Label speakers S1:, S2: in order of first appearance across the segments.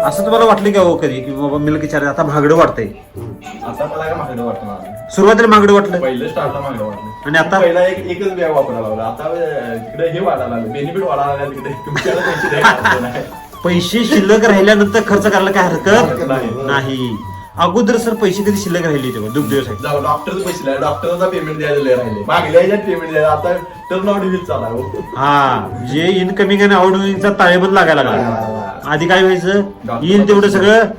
S1: असं तुम्हाला वाटलं की हो कधी की बाबा मिल्क चार्जर आता महागडं वाटतंय?
S2: आता मला काय महागडं वाटतं मला.
S1: सुरुवातीला महागडं वाटलं
S2: पहिलं स्टार्टला महागडं वाटलं
S1: आणि आता
S2: पहिला एकच बॅग वापरायला लागला. आता तिकडे हे वाढायला लागलं, बेनिफिट वाढायला लागला. तिकडे तुमच्याला पैसे द्यायला नाही.
S1: पैसे शिल्लक राहिल्यानंतर खर्च करायला काय हरकत
S2: नाही.
S1: नाही. अगोदर सर पैसे कधी शिल्लक राहिले तेव्हा दुःख दिवस आहे.
S2: जाऊ डॉक्टरचे पैसे द्या, डॉक्टरचा पेमेंट द्यायला राहिले, मागल्या ह्याच्यात पेमेंट द्यायला. आता टर्न आउट वीज चालू आहे.
S1: हा जे इनकमिंग आणि आउटगोईंगचा ताळेबंद लागायला लागला. आधी काय व्हायचं येईल तेवढं सगळं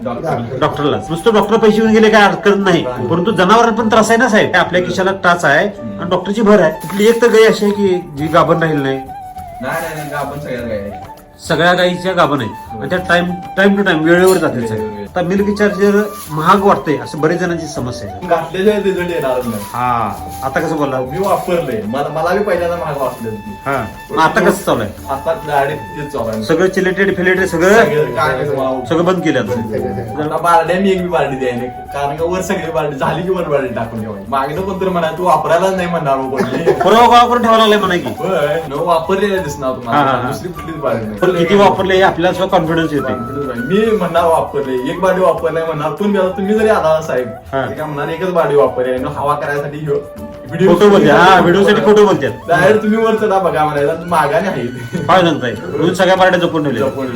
S1: डॉक्टरला. नुसतं डॉक्टर पैसे घेऊन गेले काय हरकत नाही, परंतु जनावरांना पण त्रास आहे ना साहेब. आपल्या खिशाला टाच आहे आणि डॉक्टरची भर आहे. तिथली एक तर गाय अशी आहे की जी गाभण राहील नाही.
S2: नाही आपण सगळ्यात काय
S1: सगळ्या गायीच्या गाभण आहेत आणि त्या टाइम टू टाइम वेळेवर जातील साहेब. आता मिल्क चार्जर महाग वाटतंय असं बरेच जणांची समस्या आहे.
S2: घातल्याच्या रिझल्ट येणारच नाही.
S1: हा आता कसं बोलला
S2: मी वापरले, मला बी पहिल्यांदा महाग वाटलं.
S1: हा मग आता कसं चालू आहे?
S2: आता डायरेक्ट तेच चालू आहे.
S1: सगळं चिलेटेड फिलेटेड सगळं सगळं बंद केलं आता.
S2: आता बारड्या मी एक बी बारडी द्यायला, कारण का वर सगळी बारडी झाली की वर बारडी टाकून ठेवायची. मागे कोण तर म्हणा तू वापरायलाच नाही म्हणणार मग पडली.
S1: पुरावा करून ठेवायला लागलाय म्हणा की
S2: होय, न वापरलेलं दिसणार तुम्हाला. दुसरी कुठलीच बारडी नाही.
S1: पण किती वापरले हे आपल्याला सुद्धा कॉन्फिडन्स येते.
S2: मी म्हणणार वापरले, एक बारडी वापरलाय म्हणणार. तुम्ही जरी आला साहेब
S1: हा.
S2: काय म्हणणार एकच बारडी वापरली हवा करायसाठी व्हिडिओ
S1: फोटो बोलते. हा व्हिडिओ साठी फोटो बोलतात.
S2: डायरेक्ट तुम्ही वर चढा बघा म्हणायला मागाने आहेत.
S1: काय सांगताय म्हणून सगळ्या पार्ट्या जपून ठेवल्या.
S2: जपून